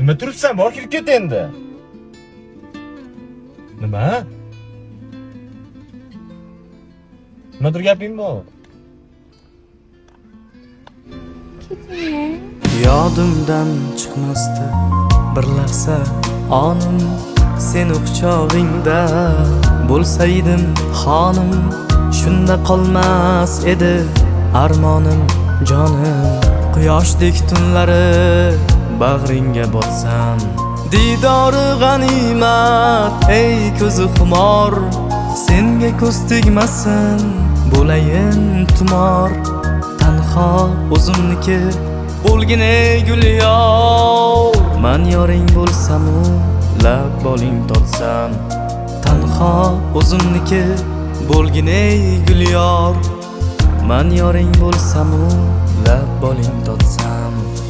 Nima turibsan? Bor kirib ket endi. Nima? Nimadir gaping bor? Yodimdan chiqmasdi bir lahza onim, sen quchog'ingda bo'lsaydim xonim, shunda qolmas edi armonim jonim. Quyoshdek tunlari bag'ringga botsam, didori g'animat ey ko'zi xumor, senga ko'z tegmasin bo'layin tumor. Tanho o'zimniki bo'lgin ey gul yor, man yoring bo'lsam-u lab boling totsam. Tanho o'zimniki bo'lgin ey gul yor, man yoring bo'lsam-u lab boling totsam.